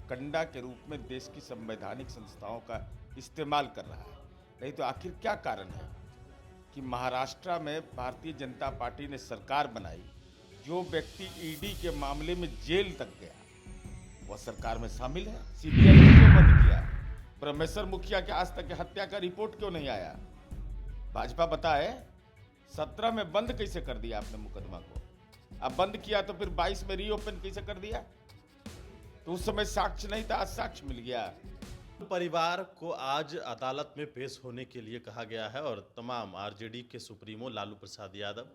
हथकंडा के रूप में देश की संवैधानिक संस्थाओं का इस्तेमाल कर रहा है। नहीं तो आखिर क्या कारण है कि महाराष्ट्र में भारतीय जनता पार्टी ने सरकार बनाई, जो व्यक्ति ईडी के मामले में जेल तक गया वह सरकार में शामिल है। सीबीआई ने क्यों बंद किया? ब्रह्मेश्वर मुखिया के आज तक हत्या का रिपोर्ट क्यों नहीं आया? भाजपा बताए 17 में बंद कैसे कर दिया आपने मुकदमा को? अब बंद किया तो फिर 22 में रीओपन कैसे कर दिया? तो उस समय साक्ष्य नहीं था, आज साक्ष्य मिल गया। परिवार को आज अदालत में पेश होने के लिए कहा गया है और तमाम आरजेडी के सुप्रीमो लालू प्रसाद यादव,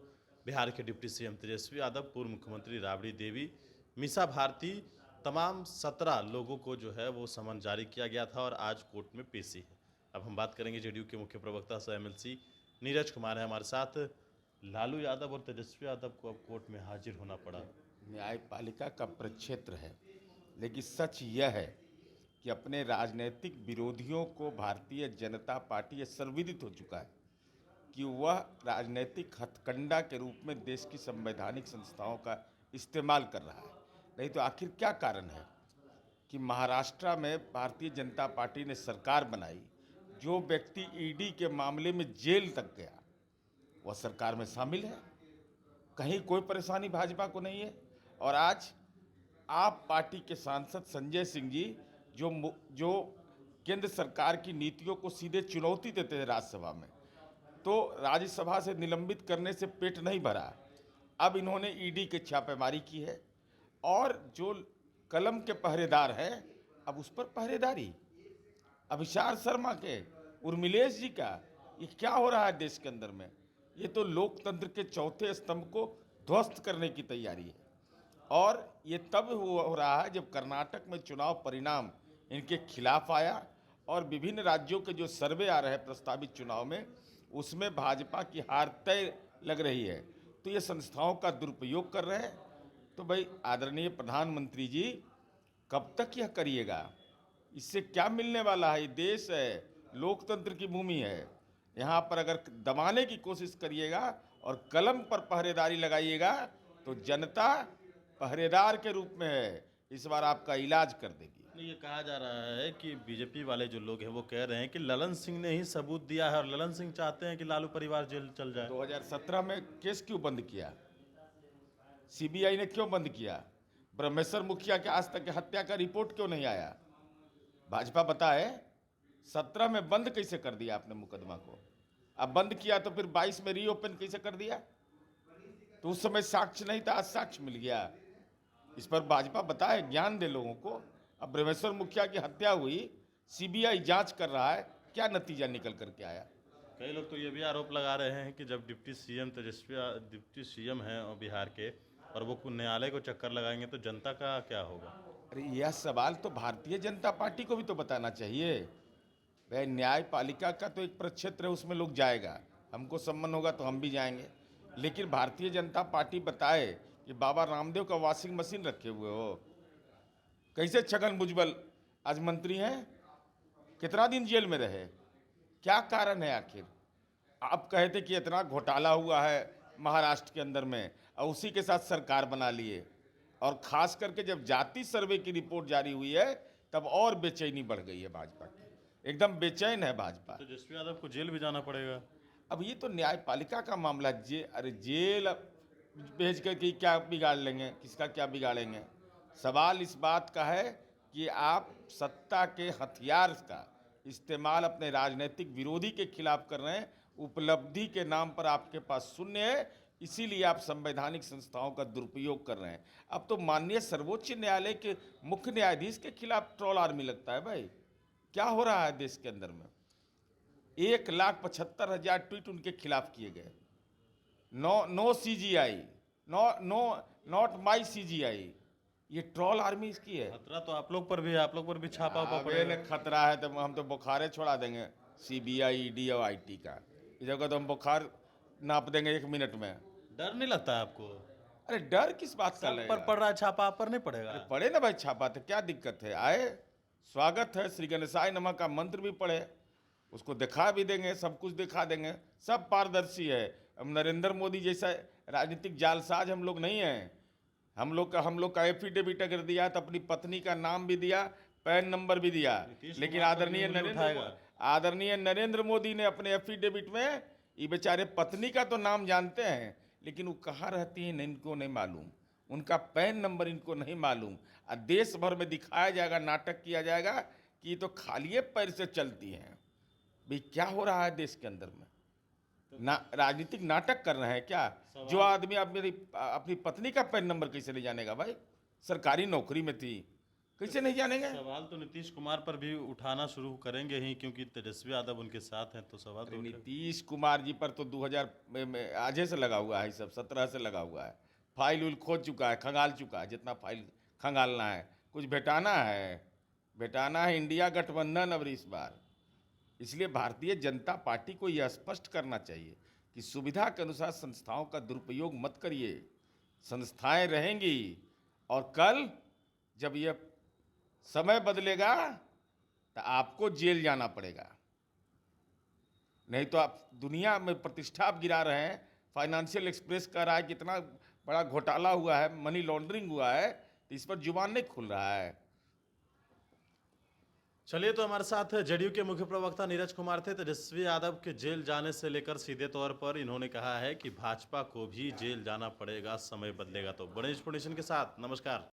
बिहार के डिप्टी सीएम तेजस्वी यादव, पूर्व मुख्यमंत्री राबड़ी देवी, मीसा भारती, तमाम 17 लोगों को जो है वो समन जारी किया गया था और आज कोर्ट में पेशी है। अब हम बात करेंगे जेडीयू के मुख्य प्रवक्ता सह एमएलसी नीरज कुमार है हमारे साथ। लालू यादव और तेजस्वी यादव को अब कोर्ट में हाजिर होना पड़ा। न्यायपालिका का प्रक्षेत्र है, लेकिन सच यह है कि अपने राजनीतिक विरोधियों को भारतीय जनता पार्टी ये सर्वविदित हो चुका है कि वह राजनीतिक हथकंडा के रूप में देश की संवैधानिक संस्थाओं का इस्तेमाल कर रहा है। नहीं तो आखिर क्या कारण है कि महाराष्ट्र में भारतीय जनता पार्टी ने सरकार बनाई, जो व्यक्ति ईडी के मामले में जेल तक गया वह सरकार में शामिल है। कहीं कोई परेशानी भाजपा को नहीं है। और आज आप पार्टी के सांसद संजय सिंह जी जो केंद्र सरकार की नीतियों को सीधे चुनौती देते हैं राज्यसभा में, तो राज्यसभा से निलंबित करने से पेट नहीं भरा। अब इन्होंने ईडी की छापेमारी की है और जो कलम के पहरेदार हैं अब उस पर पहरेदारी। अभिसार शर्मा के, उर्मिलेश जी का, ये क्या हो रहा है देश के अंदर में? ये तो लोकतंत्र के चौथे स्तंभ को ध्वस्त करने की तैयारी है। और ये तब हो रहा है जब कर्नाटक में चुनाव परिणाम इनके खिलाफ आया और विभिन्न राज्यों के जो सर्वे आ रहे हैं प्रस्तावित चुनाव में, उसमें भाजपा की हार तय लग रही है। तो ये संस्थाओं का दुरुपयोग कर रहे हैं। तो भाई आदरणीय प्रधानमंत्री जी, कब तक यह करिएगा? इससे क्या मिलने वाला है? ये देश है, लोकतंत्र की भूमि है। यहाँ पर अगर दबाने की कोशिश करिएगा और कलम पर पहरेदारी लगाइएगा तो जनता पहरेदार के रूप में है, इस बार आपका इलाज कर देगी। ये कहा जा रहा है कि बीजेपी वाले जो लोग हैं वो कह रहे हैं कि ललन सिंह ने ही सबूत दिया है और ललन सिंह चाहते हैं कि लालू परिवार जेल चल जाए। 2017 में केस क्यों बंद किया? सीबीआई ने क्यों बंद किया? ब्रह्मेश्वर मुखिया के आज तक हत्या का रिपोर्ट क्यों नहीं आया? भाजपा बताए 17 में बंद कैसे कर दिया आपने मुकदमा को? अब बंद किया तो फिर 22 में रीओपन कैसे कर दिया? तो उस समय साक्ष्य नहीं था, आज साक्ष्य मिल गया। इस पर भाजपा बताए, ज्ञान दे लोगों को। अब ब्रह्मेश्वर मुखिया की हत्या हुई, सीबीआई जांच कर रहा है, क्या नतीजा निकल करके आया? कई लोग तो ये भी आरोप लगा रहे हैं कि जब डिप्टी सीएम हैं और बिहार के, और वो न्यायालय को चक्कर लगाएंगे तो जनता का क्या होगा? अरे यह सवाल तो भारतीय जनता पार्टी को भी तो बताना चाहिए। वह न्यायपालिका का तो एक प्रक्षेत्र है, उसमें लोग जाएगा, हमको सम्मान होगा तो हम भी जाएंगे। लेकिन भारतीय जनता पार्टी बताए कि बाबा रामदेव का वॉशिंग मशीन रखे हुए हो। कैसे छगन भुजबल आज मंत्री हैं? कितना दिन जेल में रहे? क्या कारण है आखिर? आप कहे थे कि इतना घोटाला हुआ है महाराष्ट्र के अंदर में और उसी के साथ सरकार बना लिए। और खास करके जब जाति सर्वे की रिपोर्ट जारी हुई है तब और बेचैनी बढ़ गई है भाजपा की। एकदम बेचैन है भाजपा। तो तेजस्वी यादव को जेल भी जाना पड़ेगा। अब ये तो न्यायपालिका का मामला। अरे जेल भेज कर के क्या बिगाड़ लेंगे? किसका क्या बिगाड़ेंगे? सवाल इस बात का है कि आप सत्ता के हथियार का इस्तेमाल अपने राजनीतिक विरोधी के खिलाफ कर रहे हैं। उपलब्धि के नाम पर आपके पास शून्य है, इसीलिए आप संवैधानिक संस्थाओं का दुरुपयोग कर रहे हैं। अब तो माननीय सर्वोच्च न्यायालय के मुख्य न्यायाधीश के खिलाफ ट्रोल आर्मी लगता है। भाई क्या हो रहा है देश के अंदर में? 1,75,000 ट्वीट उनके खिलाफ किए गए। No CGI, not my CGI, ये ट्रोल आर्मी इसकी है। खतरा तो आप लोग पर भी है, आप लोग पर भी छापा पड़ेगा। खतरा है तो हम तो बुखारे छोड़ा देंगे सीबीआई, ईडी और आईटी का। इस जगह तो हम बुखार नाप देंगे 1 मिनट में। डर नहीं लगता आपको? अरे डर किस बात का? पर पड़ रहा है छापा, आप पर नहीं पड़ेगा? अरे पड़े ना भाई छापा, तो क्या दिक्कत है? आए, स्वागत है। श्री गणेशाय नमः का मंत्र भी पढ़े, उसको दिखा भी देंगे, सब कुछ दिखा देंगे, सब पारदर्शी है। अब नरेंद्र मोदी जैसा राजनीतिक जालसाज हम लोग नहीं हैं हम लोग का एफिडेविट अगर दिया तो अपनी पत्नी का नाम भी दिया, पैन नंबर भी दिया, नीतीश लेकिन कुमार पर भी उंगली उठाएगा। आदरणीय नरेंद्र मोदी ने अपने एफिडेविट में ये बेचारे पत्नी का तो नाम जानते हैं, लेकिन वो कहाँ रहती हैं इनको नहीं मालूम, उनका पैन नंबर इनको नहीं मालूम। और देश भर में दिखाया जाएगा, नाटक किया जाएगा कि ये तो खालिए पैर से चलती हैं। भाई क्या हो रहा है देश के अंदर में? ना राजनीतिक नाटक कर रहे हैं क्या? जो आदमी अपनी पत्नी का पैन नंबर कैसे नहीं जानेगा भाई? सरकारी नौकरी में थी, कैसे नहीं जानेंगे? सवाल तो नीतीश कुमार पर भी उठाना शुरू करेंगे ही, क्योंकि तेजस्वी यादव उनके साथ हैं, तो सवाल तो नीतीश कुमार जी पर तो 2000 में आजे से लगा हुआ है, सब 17 से लगा हुआ है। फाइल उल खोज चुका है, खंगाल चुका है, जितना फाइल खंगालना है। कुछ भेटाना है इंडिया गठबंधन अब इस बार। इसलिए भारतीय जनता पार्टी को यह स्पष्ट करना चाहिए कि सुविधा के अनुसार संस्थाओं का दुरुपयोग मत करिए। संस्थाएं रहेंगी और कल जब यह समय बदलेगा तो आपको जेल जाना पड़ेगा। नहीं तो आप दुनिया में प्रतिष्ठा आप गिरा रहे हैं। फाइनेंशियल एक्सप्रेस कह रहा है कितना बड़ा घोटाला हुआ है, मनी लॉन्ड्रिंग हुआ है, तो इस पर जुबान नहीं खुल रहा है। चलिए, तो हमारे साथ जेडीयू के मुख्य प्रवक्ता नीरज कुमार थे। तेजस्वी यादव के जेल जाने से लेकर सीधे तौर पर इन्होंने कहा है कि भाजपा को भी जेल जाना पड़ेगा, समय बदलेगा तो। बड़े इंफॉर्मेशन के साथ नमस्कार।